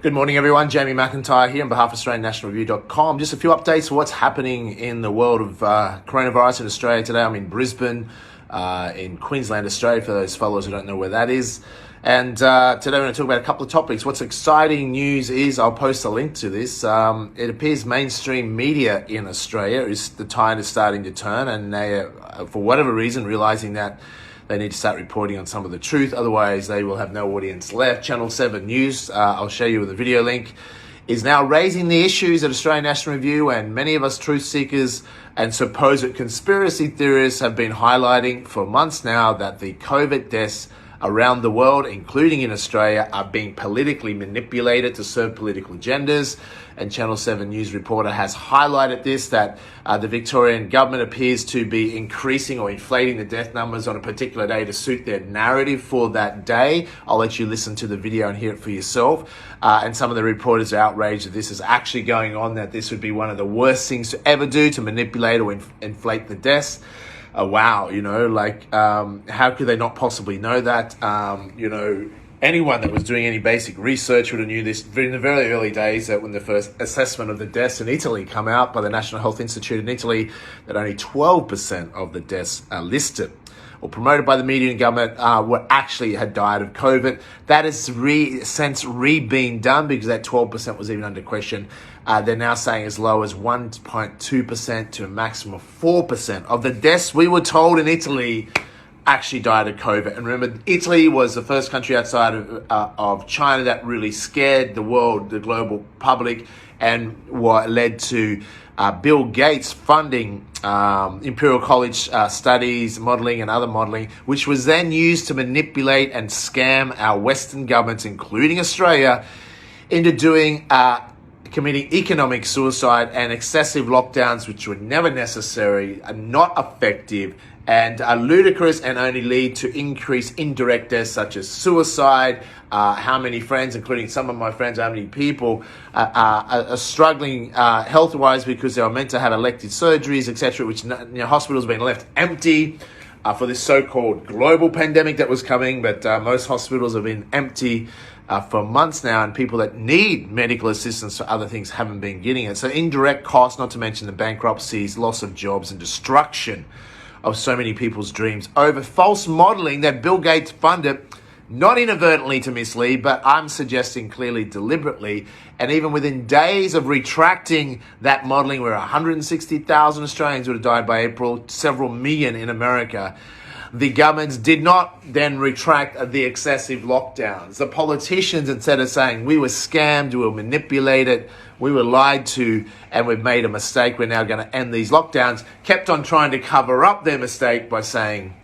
Good morning, everyone. Jamie McIntyre here on behalf of AustralianNationalReview.com. Just a few updates for what's happening in the world of coronavirus in Australia today. I'm in Brisbane, in Queensland, Australia, for those followers who don't know where that is. And today we're going to talk about a couple of topics. What's exciting news is, I'll post a link to this, it appears mainstream media in Australia, the tide is starting to turn, and they are, for whatever reason, realising that they need to start reporting on some of the truth, otherwise they will have no audience left. Channel 7 News, I'll show you with a video link, is now raising the issues at Australian National Review, and many of us truth seekers and supposed conspiracy theorists have been highlighting for months now that the COVID deaths around the world, including in Australia, are being politically manipulated to serve political agendas. And Channel 7 News reporter has highlighted this, that the Victorian government appears to be increasing or inflating the death numbers on a particular day to suit their narrative for that day. I'll let you listen to the video and hear it for yourself. And some of the reporters are outraged that this is actually going on, that this would be one of the worst things to ever do, to manipulate or inflate the deaths. Wow, how could they not possibly know that? Anyone that was doing any basic research would have knew this in the very early days, that when the first assessment of the deaths in Italy come out by the National Health Institute in Italy, that only 12% of the deaths are listed or promoted by the media and government had died of COVID. That has since been done, because that 12% was even under question. They're now saying as low as 1.2% to a maximum of 4% of the deaths, we were told, in Italy actually died of COVID. And remember, Italy was the first country outside of China that really scared the world, the global public, and what led to Bill Gates funding Imperial College studies, modelling and other modelling, which was then used to manipulate and scam our Western governments, including Australia, into committing economic suicide and excessive lockdowns, which were never necessary, are not effective, and are ludicrous, and only lead to increased indirect deaths such as suicide. How many friends, including some of my friends, how many people are struggling health-wise because they were meant to have elective surgeries, etc., which hospitals have been left empty for this so-called global pandemic that was coming, but most hospitals have been empty for months now, and people that need medical assistance for other things haven't been getting it. So indirect costs, not to mention the bankruptcies, loss of jobs, and destruction of so many people's dreams over false modelling that Bill Gates funded, not inadvertently to mislead, but I'm suggesting clearly deliberately. And even within days of retracting that modelling, where 160,000 Australians would have died by April, several million in America, the governments did not then retract the excessive lockdowns. The politicians, instead of saying we were scammed, we were manipulated, we were lied to, and we've made a mistake, we're now going to end these lockdowns, kept on trying to cover up their mistake by saying,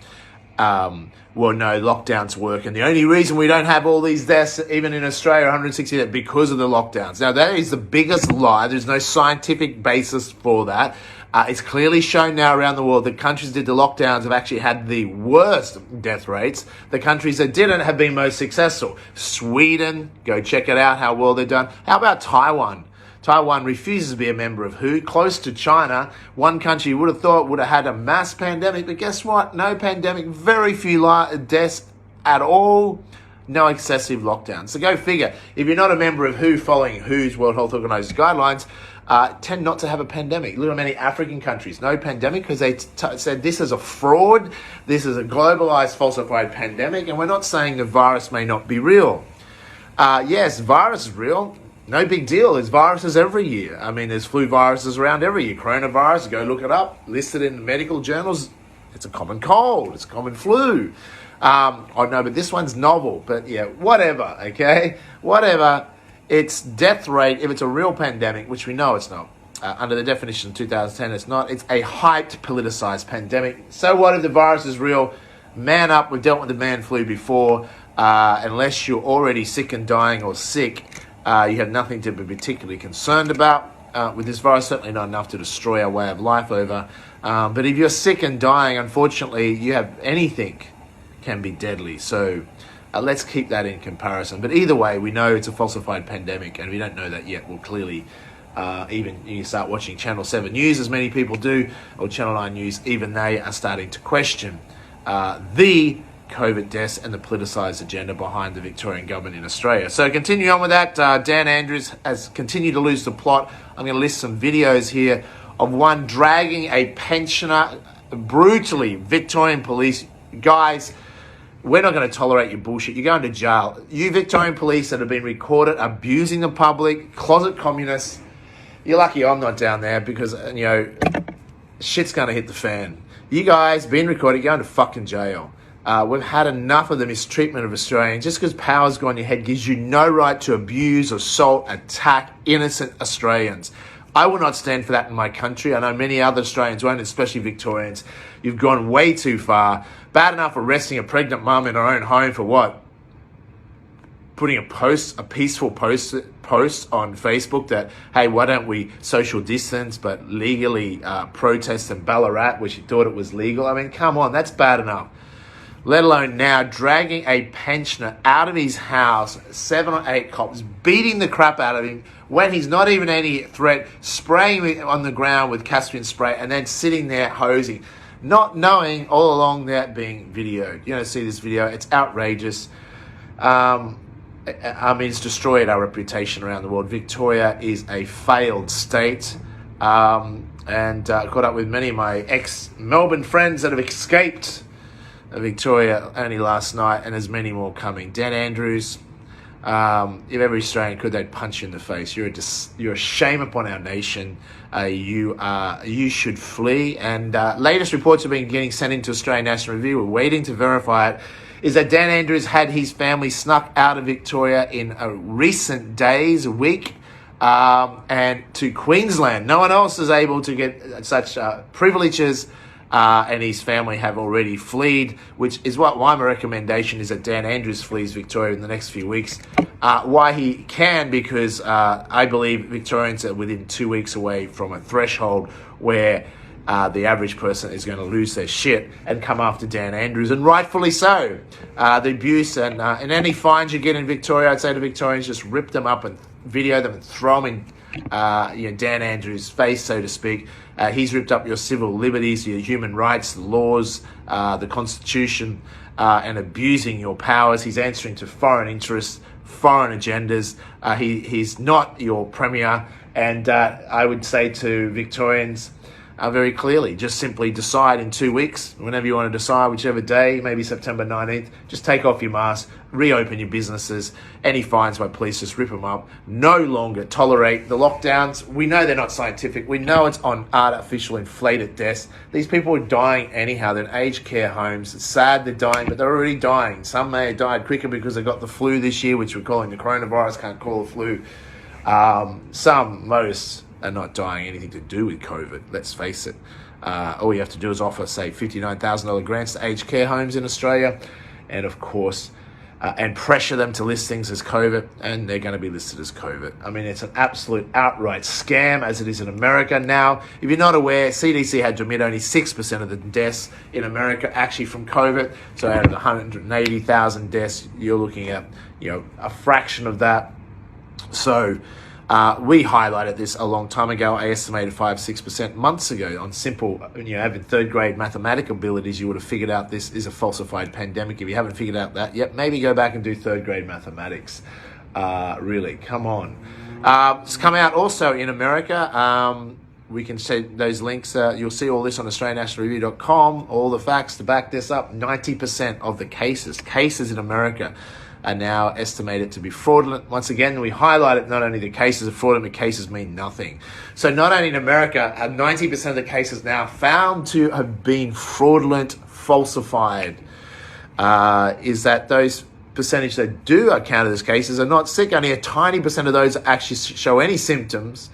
well, no, lockdowns work, and the only reason we don't have all these deaths, even in Australia, 160, because of the lockdowns. Now, that is the biggest lie. There's no scientific basis for that. It's clearly shown now around the world that countries that did the lockdowns have actually had the worst death rates. The countries that didn't have been most successful. Sweden, go check it out, how well they've done. How about Taiwan? Taiwan refuses to be a member of WHO, close to China. One country you would have thought would have had a mass pandemic, but guess what? No pandemic, very few deaths at all, no excessive lockdowns. So go figure. If you're not a member of WHO, following WHO's World Health Organization guidelines, tend not to have a pandemic. Look at many African countries, no pandemic, because they said this is a fraud, this is a globalized, falsified pandemic, and we're not saying the virus may not be real. Yes, virus is real. No big deal. There's viruses every year. I mean, there's flu viruses around every year. Coronavirus, go look it up, listed in the medical journals. It's a common cold. It's a common flu. But this one's novel. But yeah, whatever, okay? Whatever. Its death rate, if it's a real pandemic, which we know it's not, under the definition of 2010, it's not. It's a hyped, politicized pandemic. So what if the virus is real? Man up. We've dealt with the man flu before. Unless you're already sick and dying or sick, you have nothing to be particularly concerned about with this virus. Certainly not enough to destroy our way of life over. But if you're sick and dying, unfortunately, you have anything can be deadly. So let's keep that in comparison. But either way, we know it's a falsified pandemic, and we don't know that yet. Well, clearly, even you start watching Channel 7 News, as many people do, or Channel 9 News, even they are starting to question the COVID deaths and the politicised agenda behind the Victorian government in Australia. So continue on with that. Dan Andrews has continued to lose the plot. I'm going to list some videos here of one dragging a pensioner brutally. Victorian Police, guys, we're not going to tolerate your bullshit. You're going to jail. You Victorian Police that have been recorded abusing the public, closet communists, you're lucky I'm not down there because, shit's going to hit the fan. You guys being recorded, you're going to fucking jail. We've had enough of the mistreatment of Australians. Just because power's gone in your head gives you no right to abuse, assault, attack innocent Australians. I will not stand for that in my country. I know many other Australians won't, especially Victorians. You've gone way too far. Bad enough arresting a pregnant mum in her own home for what? Putting a peaceful post on Facebook that, hey, why don't we social distance but legally protest in Ballarat, which you thought it was legal. I mean, come on, that's bad enough. Let alone now dragging a pensioner out of his house, 7 or 8 cops, beating the crap out of him when he's not even any threat, spraying on the ground with Caspian spray, and then sitting there hosing, not knowing all along that being videoed. You're going to see this video. It's outrageous. It's destroyed our reputation around the world. Victoria is a failed state. And caught up with many of my ex-Melbourne friends that have escaped Victoria only last night, and there's many more coming. Dan Andrews, if every Australian could, they'd punch you in the face. You're a shame upon our nation. You should flee. And latest reports have been getting sent into Australian National Review. We're waiting to verify it. Is that Dan Andrews had his family snuck out of Victoria in recent days, a week, and to Queensland. No one else is able to get such privileges. And his family have already fled, which is what my recommendation is, that Dan Andrews flees Victoria in the next few weeks. Why he can, because I believe Victorians are within 2 weeks away from a threshold where the average person is going to lose their shit and come after Dan Andrews, and rightfully so. The abuse and any fines you get in Victoria, I'd say to Victorians, just rip them up and video them and throw them in Dan Andrews' face, so to speak. He's ripped up your civil liberties, your human rights, the laws, the Constitution, and abusing your powers. He's answering to foreign interests, foreign agendas. He's not your premier. And I would say to Victorians very clearly, just simply decide in 2 weeks, whenever you want to decide, whichever day, maybe September 19th, just take off your mask, reopen your businesses. Any fines by police, just rip them up. No longer tolerate the lockdowns. We know they're not scientific. We know it's on artificial inflated deaths. These people are dying anyhow. They're in aged care homes. It's sad they're dying, but they're already dying. Some may have died quicker because they got the flu this year, which we're calling the coronavirus, can't call it flu. Most are not dying anything to do with COVID, let's face it. All you have to do is offer, say, $59,000 grants to aged care homes in Australia, and of course, and pressure them to list things as COVID, and they're going to be listed as COVID. I mean, it's an absolute outright scam, as it is in America now. If you're not aware, CDC had to admit only 6% of the deaths in America actually from COVID. So out of the 180,000 deaths, you're looking at, a fraction of that. So we highlighted this a long time ago. I estimated 5-6% months ago on simple, having third grade mathematical abilities, you would have figured out this is a falsified pandemic. If you haven't figured out that yet, maybe go back and do third grade mathematics. Really, come on. It's come out also in America. We can see those links. You'll see all this on AustralianNationalReview.com. All the facts to back this up. 90% of the cases in America are now estimated to be fraudulent. Once again, we highlighted not only the cases of fraudulent, but cases mean nothing. So not only in America are 90% of the cases now found to have been fraudulent, falsified, is that those percentage that do are counted as cases are not sick. Only a tiny percent of those actually show any symptoms.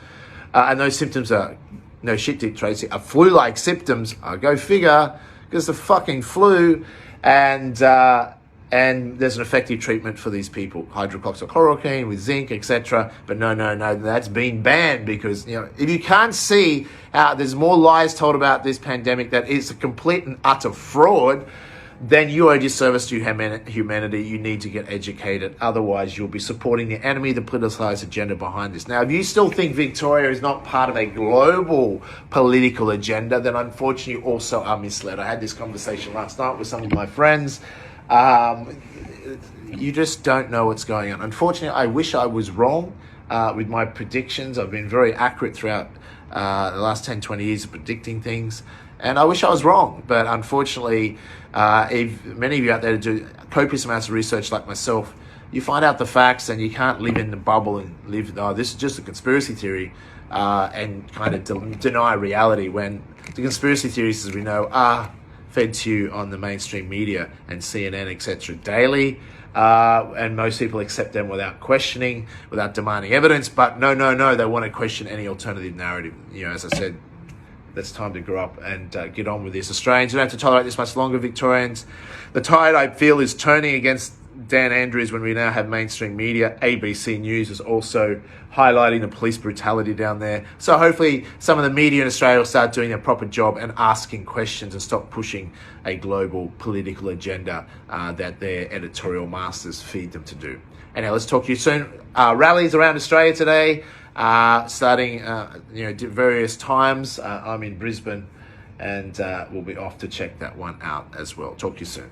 And those symptoms are, no shit, Dick Tracy, are flu-like symptoms. Go figure, because the fucking flu, and there's an effective treatment for these people, hydroxychloroquine with zinc, etc. But no, that's been banned because, if you can't see how there's more lies told about this pandemic that is a complete and utter fraud, then you owe a disservice to humanity. You need to get educated. Otherwise, you'll be supporting the enemy, the politicized agenda behind this. Now, if you still think Victoria is not part of a global political agenda, then unfortunately you also are misled. I had this conversation last night with some of my friends. You just don't know what's going on. Unfortunately, I wish I was wrong with my predictions. I've been very accurate throughout the last 10, 20 years of predicting things. And I wish I was wrong. But unfortunately, if many of you out there do copious amounts of research like myself, you find out the facts and you can't live in the bubble and live, this is just a conspiracy theory, and kind of deny reality when the conspiracy theories, as we know, are fed to you on the mainstream media and CNN, etc. daily. And most people accept them without questioning, without demanding evidence. But no, they want to question any alternative narrative. As I said, it's time to grow up and get on with this. Australians, you don't have to tolerate this much longer, Victorians. The tide, I feel, is turning against Dan Andrews when we now have mainstream media. ABC News is also highlighting the police brutality down there. So hopefully some of the media in Australia will start doing their proper job and asking questions and stop pushing a global political agenda that their editorial masters feed them to do. Anyhow, let's talk to you soon. Rallies around Australia today, starting various times. I'm in Brisbane and we'll be off to check that one out as well. Talk to you soon.